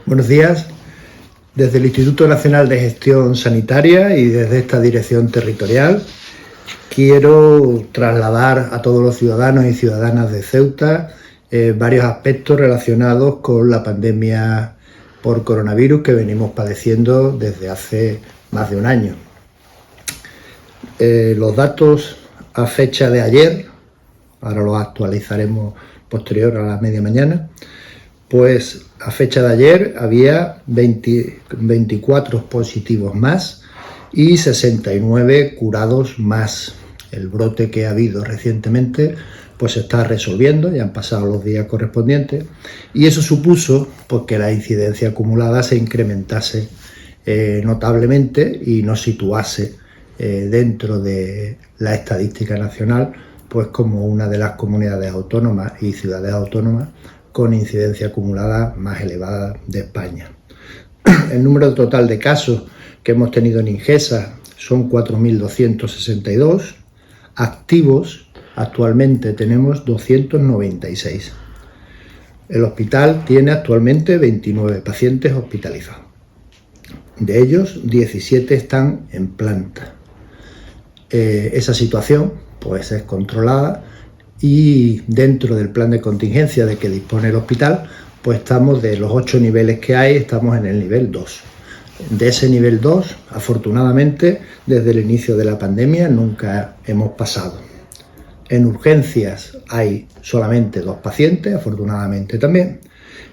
Buenos días. Desde el Instituto Nacional de Gestión Sanitaria y desde esta dirección territorial quiero trasladar a todos los ciudadanos y ciudadanas de Ceuta varios aspectos relacionados con la pandemia por coronavirus que venimos padeciendo desde hace más de un año. Los datos a fecha de ayer, ahora los actualizaremos posterior a la media mañana, pues a fecha de ayer había 24 positivos más y 69 curados más. El brote que ha habido recientemente pues se está resolviendo, ya han pasado los días correspondientes, y eso supuso pues, que la incidencia acumulada se incrementase notablemente y nos situase dentro de la estadística nacional pues como una de las comunidades autónomas y ciudades autónomas con incidencia acumulada más elevada de España. El número total de casos que hemos tenido en Ingesa son 4.262, activos actualmente tenemos 296. El hospital tiene actualmente 29 pacientes hospitalizados. De ellos, 17 están en planta. Esa situación pues, es controlada y dentro del plan de contingencia de que dispone el hospital, pues estamos de los 8 niveles que hay, estamos en el nivel 2. De ese nivel 2, afortunadamente, desde el inicio de la pandemia nunca hemos pasado. En urgencias hay solamente 2 pacientes, afortunadamente también,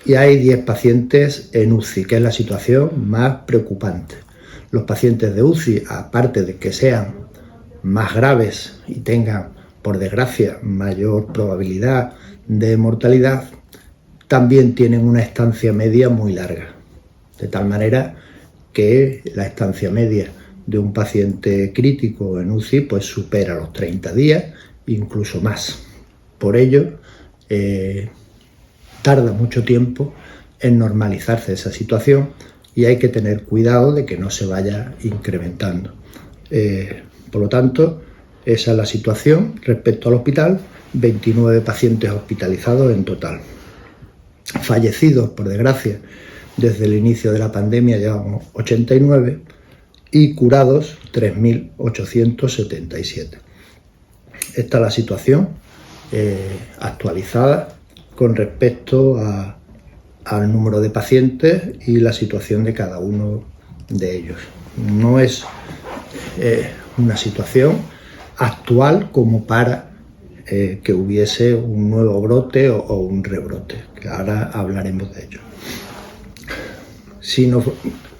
y hay 10 pacientes en UCI, que es la situación más preocupante. Los pacientes de UCI, aparte de que sean más graves y tengan, por desgracia, mayor probabilidad de mortalidad, también tienen una estancia media muy larga, de tal manera que la estancia media de un paciente crítico en UCI pues supera los 30 días, incluso más. Por ello, tarda mucho tiempo en normalizarse esa situación y hay que tener cuidado de que no se vaya incrementando. Por lo tanto, esa es la situación respecto al hospital, 29 pacientes hospitalizados en total. Fallecidos, por desgracia, desde el inicio de la pandemia llevamos 89 y curados 3.877. Esta es la situación actualizada con respecto al número de pacientes y la situación de cada uno de ellos. No es una situación actual como para que hubiese un nuevo brote o un rebrote, que ahora hablaremos de ello. Si nos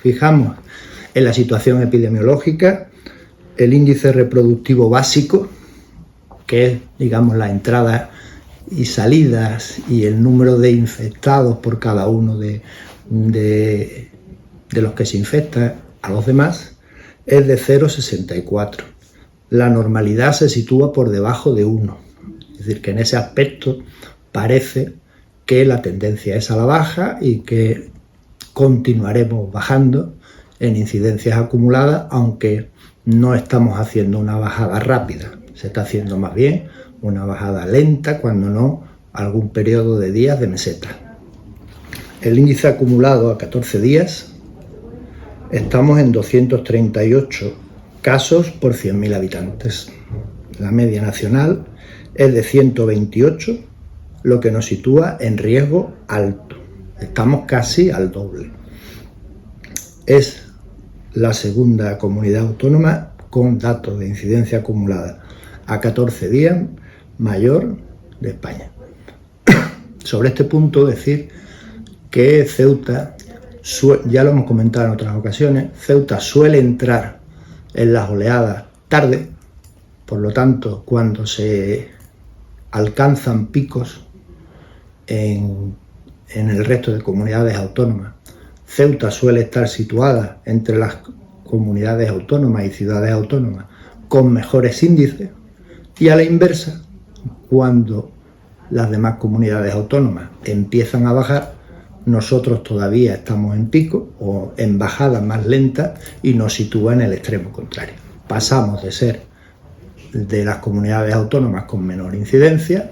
fijamos en la situación epidemiológica, el índice reproductivo básico, que es, digamos, las entradas y salidas y el número de infectados por cada uno de los que se infectan a los demás, es de 0,64. La normalidad se sitúa por debajo de 1. Es decir, que en ese aspecto parece que la tendencia es a la baja y que continuaremos bajando en incidencias acumuladas, aunque no estamos haciendo una bajada rápida. Se está haciendo más bien una bajada lenta, cuando no algún periodo de días de meseta. El índice acumulado a 14 días, estamos en 238 casos por 100.000 habitantes. La media nacional es de 128, lo que nos sitúa en riesgo alto. Estamos casi al doble. Es la segunda comunidad autónoma con datos de incidencia acumulada a 14 días mayor de España. Sobre este punto decir que Ceuta, ya lo hemos comentado en otras ocasiones, Ceuta suele entrar en las oleadas tarde, por lo tanto, cuando se alcanzan picos en el resto de comunidades autónomas, Ceuta suele estar situada entre las comunidades autónomas y ciudades autónomas con mejores índices, y a la inversa, cuando las demás comunidades autónomas empiezan a bajar, nosotros todavía estamos en pico o en bajada más lenta y nos sitúa en el extremo contrario. pasamos de ser de las comunidades autónomas con menor incidencia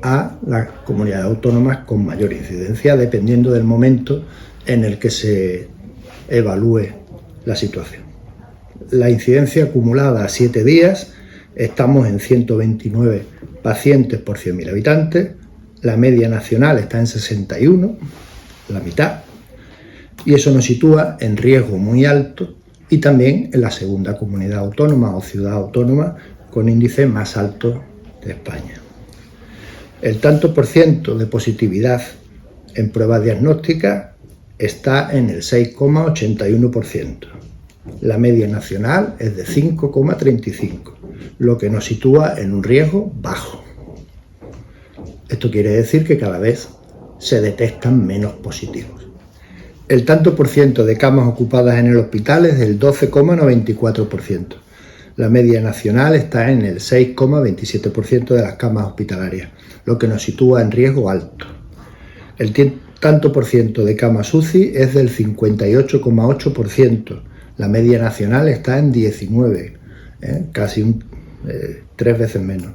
a las comunidades autónomas con mayor incidencia, dependiendo del momento en el que se evalúe la situación. La incidencia acumulada a 7 días, estamos en 129 pacientes por 100.000 habitantes, la media nacional está en 61, la mitad, y eso nos sitúa en riesgo muy alto y también en la segunda comunidad autónoma o ciudad autónoma con índice más alto de España. El tanto por ciento de positividad en pruebas diagnósticas está en el 6,81%. La media nacional es de 5,35%, lo que nos sitúa en un riesgo bajo. Esto quiere decir que cada vez se detectan menos positivos. El tanto por ciento de camas ocupadas en el hospital es del 12,94%. La media nacional está en el 6,27% de las camas hospitalarias, lo que nos sitúa en riesgo alto. El tanto por ciento de camas UCI es del 58,8%. La media nacional está en 19%, casi 3 veces menos.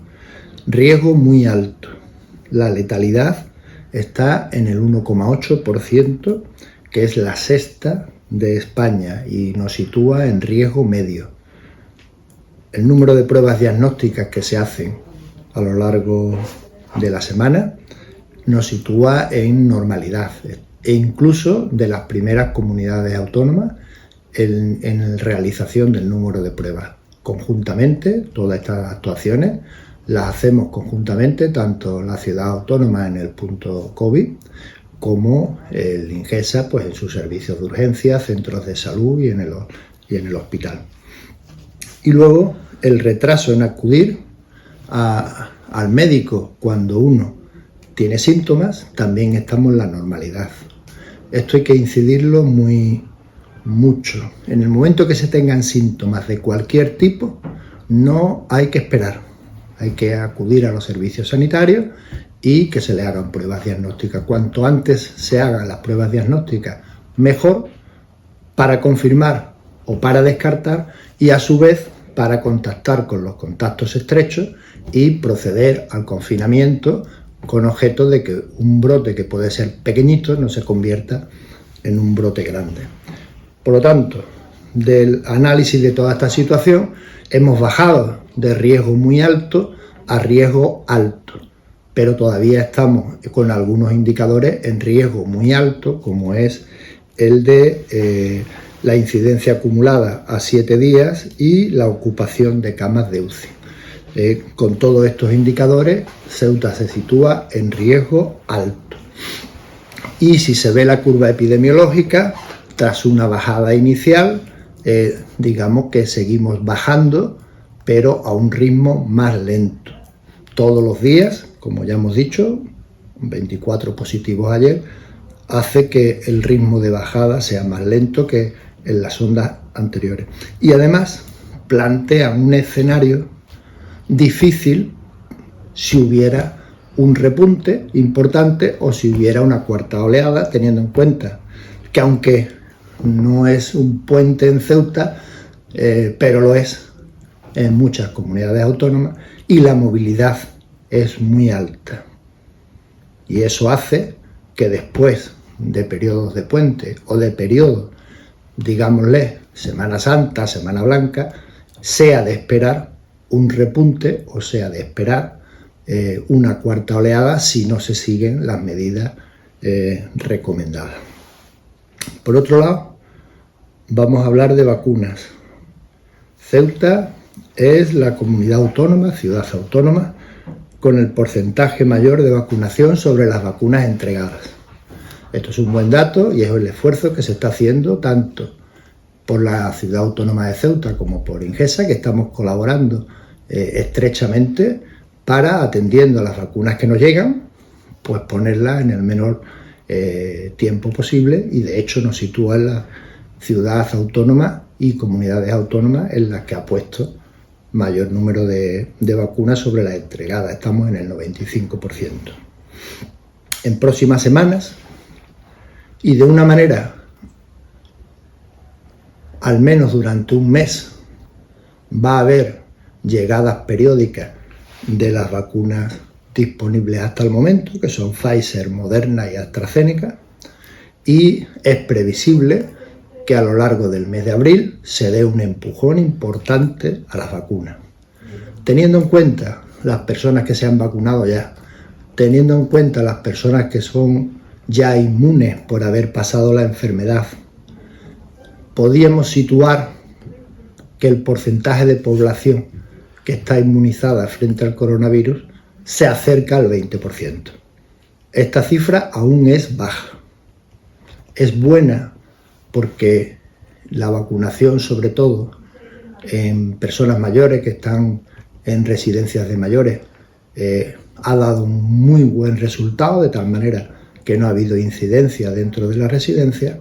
Riesgo muy alto. La letalidad está en el 1,8%, que es la sexta de España y nos sitúa en riesgo medio. El número de pruebas diagnósticas que se hacen a lo largo de la semana nos sitúa en normalidad e incluso de las primeras comunidades autónomas en realización del número de pruebas. Conjuntamente, todas estas actuaciones las hacemos conjuntamente, tanto la ciudad autónoma en el punto COVID como el INGESA pues, en sus servicios de urgencia, centros de salud y en el hospital. Y luego el retraso en acudir al médico cuando uno tiene síntomas, también estamos en la normalidad. Esto hay que incidirlo mucho. En el momento que se tengan síntomas de cualquier tipo, no hay que esperar. Hay que acudir a los servicios sanitarios y que se le hagan pruebas diagnósticas. Cuanto antes se hagan las pruebas diagnósticas, mejor, para confirmar o para descartar y a su vez para contactar con los contactos estrechos y proceder al confinamiento con objeto de que un brote que puede ser pequeñito no se convierta en un brote grande. Por lo tanto, del análisis de toda esta situación, hemos bajado de riesgo muy alto a riesgo alto, pero todavía estamos con algunos indicadores en riesgo muy alto, como es el de la incidencia acumulada a 7 días y la ocupación de camas de UCI. Con todos estos indicadores, Ceuta se sitúa en riesgo alto. Y si se ve la curva epidemiológica, tras una bajada inicial, digamos que seguimos bajando, pero a un ritmo más lento. Todos los días, como ya hemos dicho, 24 positivos ayer, hace que el ritmo de bajada sea más lento que en las ondas anteriores. Y además plantea un escenario difícil si hubiera un repunte importante o si hubiera una cuarta oleada, teniendo en cuenta que aunque no es un puente en Ceuta, pero lo es en muchas comunidades autónomas y la movilidad es muy alta. Y eso hace que después de periodos de puente o de periodos, digámosle, Semana Santa, Semana Blanca, sea de esperar un repunte o sea de esperar una cuarta oleada si no se siguen las medidas recomendadas. Por otro lado, vamos a hablar de vacunas. Ceuta es la comunidad autónoma, ciudad autónoma, con el porcentaje mayor de vacunación sobre las vacunas entregadas. Esto es un buen dato y es el esfuerzo que se está haciendo tanto por la ciudad autónoma de Ceuta como por INGESA, que estamos colaborando estrechamente para, atendiendo a las vacunas que nos llegan, pues ponerlas en el menor tiempo posible, y de hecho nos sitúa en la ciudad autónoma y comunidades autónomas en las que ha puesto mayor número de vacunas sobre las entregadas. Estamos en el 95%. En próximas semanas, y de una manera al menos durante un mes, va a haber llegadas periódicas de las vacunas disponibles hasta el momento, que son Pfizer, Moderna y AstraZeneca, y es previsible que a lo largo del mes de abril se dé un empujón importante a las vacunas. Teniendo en cuenta las personas que se han vacunado ya, teniendo en cuenta las personas que son ya inmunes por haber pasado la enfermedad, podríamos situar que el porcentaje de población que está inmunizada frente al coronavirus se acerca al 20%. Esta cifra aún es baja. Es buena porque la vacunación, sobre todo en personas mayores que están en residencias de mayores, ha dado un muy buen resultado, de tal manera que no ha habido incidencia dentro de la residencia,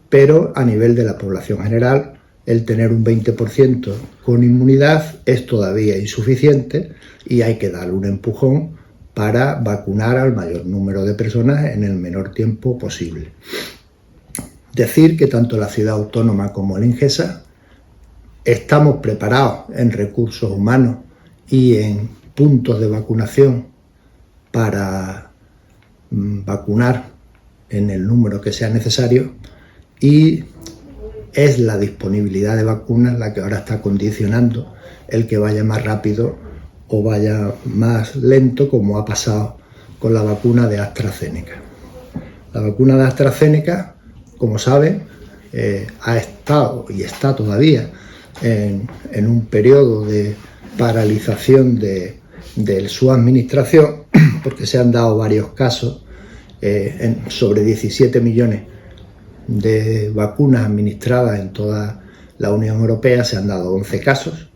pero a nivel de la población general, el tener un 20% con inmunidad es todavía insuficiente y hay que darle un empujón para vacunar al mayor número de personas en el menor tiempo posible. Decir que tanto la ciudad autónoma como el INGESA estamos preparados en recursos humanos y en puntos de vacunación para vacunar en el número que sea necesario, y es la disponibilidad de vacunas la que ahora está condicionando el que vaya más rápido o vaya más lento, como ha pasado con la vacuna de AstraZeneca. La vacuna de AstraZeneca, como saben, ha estado y está todavía en un periodo de paralización de su administración, porque se han dado varios casos, sobre 17 millones de vacunas administradas en toda la Unión Europea, se han dado 11 casos,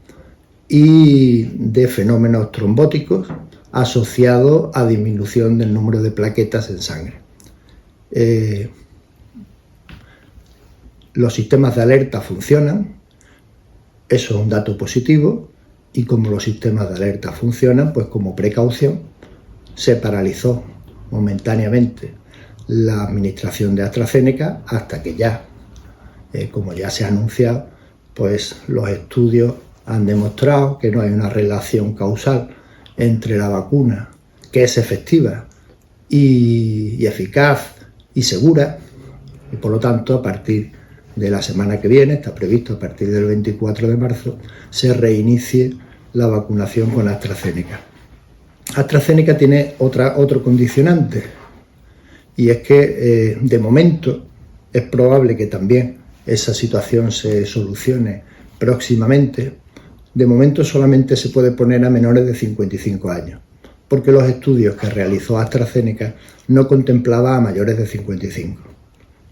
y de fenómenos trombóticos asociados a disminución del número de plaquetas en sangre. Los sistemas de alerta funcionan, eso es un dato positivo, y como los sistemas de alerta funcionan, pues como precaución se paralizó momentáneamente la administración de AstraZeneca hasta que ya, como ya se ha anunciado, pues los estudios han demostrado que no hay una relación causal entre la vacuna, que es efectiva y eficaz y segura, y por lo tanto a partir de la semana que viene, está previsto a partir del 24 de marzo, se reinicie la vacunación con AstraZeneca. AstraZeneca tiene otro condicionante, y es que de momento es probable que también esa situación se solucione próximamente. De momento solamente se puede poner a menores de 55 años, porque los estudios que realizó AstraZeneca no contemplaban a mayores de 55,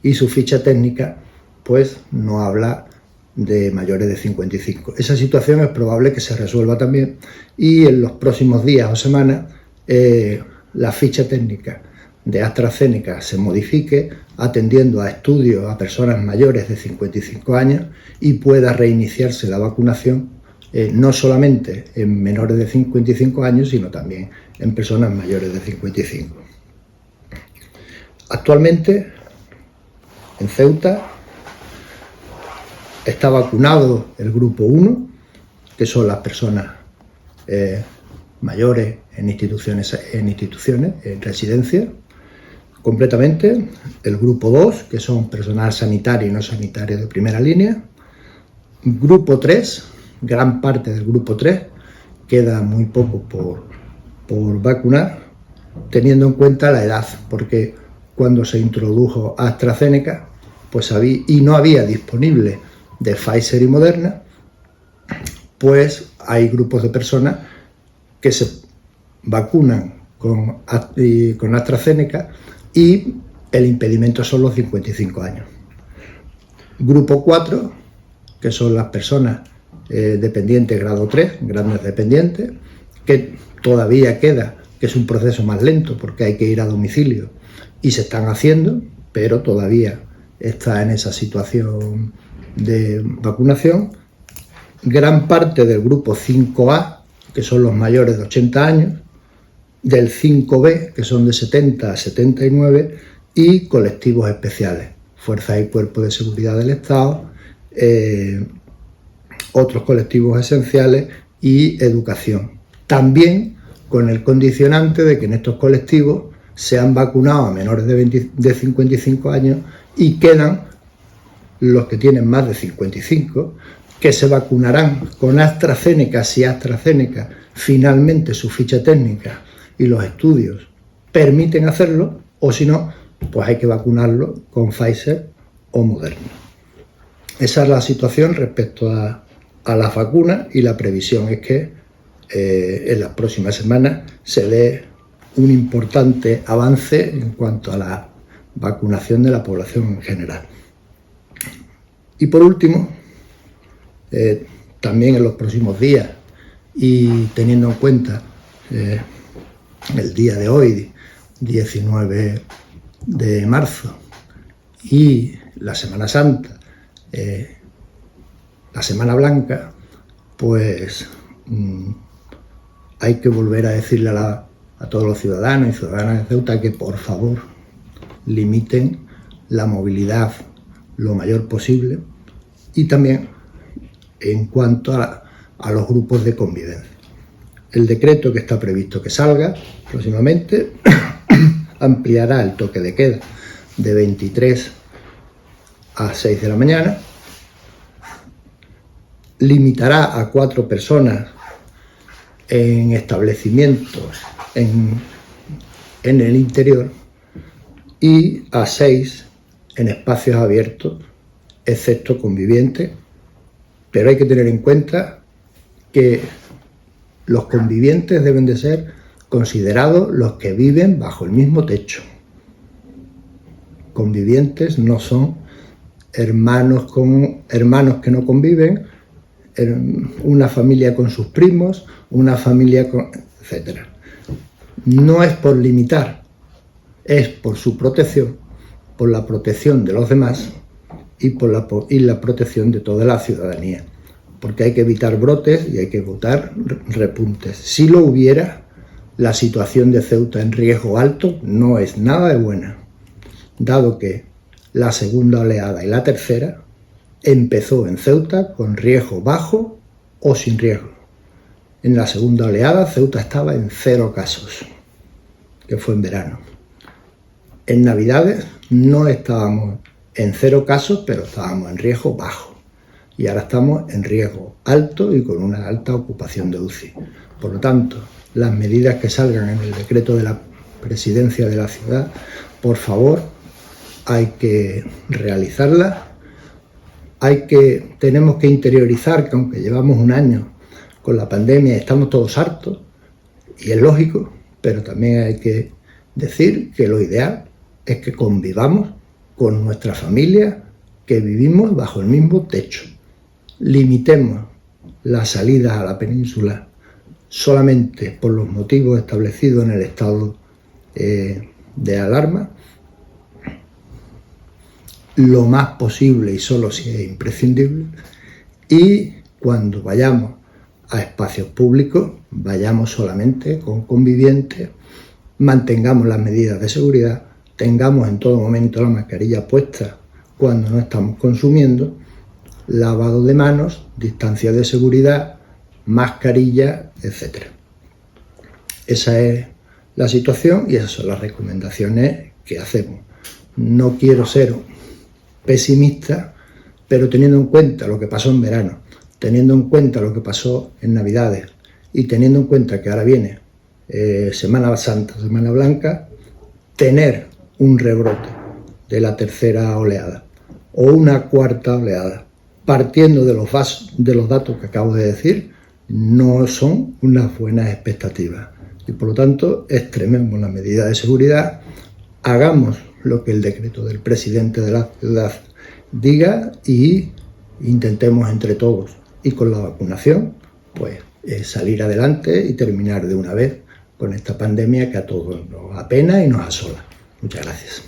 y su ficha técnica pues no habla de mayores de 55. Esa situación es probable que se resuelva también, y en los próximos días o semanas la ficha técnica de AstraZeneca se modifique atendiendo a estudios a personas mayores de 55 años y pueda reiniciarse la vacunación no solamente en menores de 55 años, sino también en personas mayores de 55. Actualmente en Ceuta está vacunado el grupo 1, que son las personas mayores en instituciones, en residencias, completamente. El grupo 2, que son personal sanitario y no sanitario de primera línea. Grupo 3, gran parte del grupo 3, queda muy poco por vacunar, teniendo en cuenta la edad, porque cuando se introdujo AstraZeneca, pues no había disponible de Pfizer y Moderna, pues hay grupos de personas que se vacunan con AstraZeneca y el impedimento son los 55 años. Grupo 4, que son las personas dependientes grado 3, grandes dependientes, que todavía queda, que es un proceso más lento porque hay que ir a domicilio y se están haciendo, pero todavía está en esa situación de vacunación. Gran parte del grupo 5A, que son los mayores de 80 años, del 5B, que son de 70 a 79, y colectivos especiales, fuerzas y cuerpos de seguridad del Estado, otros colectivos esenciales y educación. También con el condicionante de que en estos colectivos se han vacunado a menores de 55 años y quedan los que tienen más de 55, que se vacunarán con AstraZeneca si AstraZeneca finalmente su ficha técnica y los estudios permiten hacerlo, o si no, pues hay que vacunarlo con Pfizer o Moderna. Esa es la situación respecto a las vacunas, y la previsión es que en las próximas semanas se dé un importante avance en cuanto a la vacunación de la población en general. Y por último, también en los próximos días, y teniendo en cuenta el día de hoy, 19 de marzo, y la Semana Santa, la Semana Blanca, pues hay que volver a decirle a todos los ciudadanos y ciudadanas de Ceuta que por favor limiten la movilidad lo mayor posible, y también en cuanto a los grupos de convivencia. El decreto que está previsto que salga próximamente ampliará el toque de queda de 23 a 6 de la mañana, limitará a 4 personas en establecimientos en el interior y a 6 en espacios abiertos, excepto convivientes, pero hay que tener en cuenta que los convivientes deben de ser considerados los que viven bajo el mismo techo. Convivientes no son hermanos que no conviven, una familia con sus primos, una familia con etcétera. No es por limitar, es por su protección, por la protección de los demás y por la protección de toda la ciudadanía, porque hay que evitar brotes y hay que evitar repuntes. Si lo hubiera, la situación de Ceuta en riesgo alto no es nada de buena, dado que la segunda oleada y la tercera empezó en Ceuta con riesgo bajo o sin riesgo. En la segunda oleada Ceuta estaba en 0 casos, que fue en verano. En Navidades no estábamos en 0 casos, pero estábamos en riesgo bajo. Y ahora estamos en riesgo alto y con una alta ocupación de UCI. Por lo tanto, las medidas que salgan en el decreto de la presidencia de la ciudad, por favor, hay que realizarlas. Tenemos que interiorizar que aunque llevamos un año con la pandemia y estamos todos hartos, y es lógico, pero también hay que decir que lo ideal es que convivamos con nuestra familia, que vivimos bajo el mismo techo. Limitemos las salidas a la península solamente por los motivos establecidos en el estado de alarma, lo más posible y solo si es imprescindible, y cuando vayamos a espacios públicos vayamos solamente con convivientes, mantengamos las medidas de seguridad, tengamos en todo momento la mascarilla puesta cuando no estamos consumiendo, lavado de manos, distancia de seguridad, mascarilla, etc. Esa es la situación y esas son las recomendaciones que hacemos. No quiero ser pesimista, pero teniendo en cuenta lo que pasó en verano, teniendo en cuenta lo que pasó en Navidades y teniendo en cuenta que ahora viene Semana Santa, Semana Blanca, tener un rebrote de la tercera oleada o una cuarta oleada, partiendo de los datos que acabo de decir, no son unas buenas expectativas. Y por lo tanto, extrememos las medidas de seguridad, hagamos lo que el decreto del presidente de la ciudad diga y intentemos entre todos y con la vacunación pues salir adelante y terminar de una vez con esta pandemia que a todos nos apena y nos asola. Muchas gracias.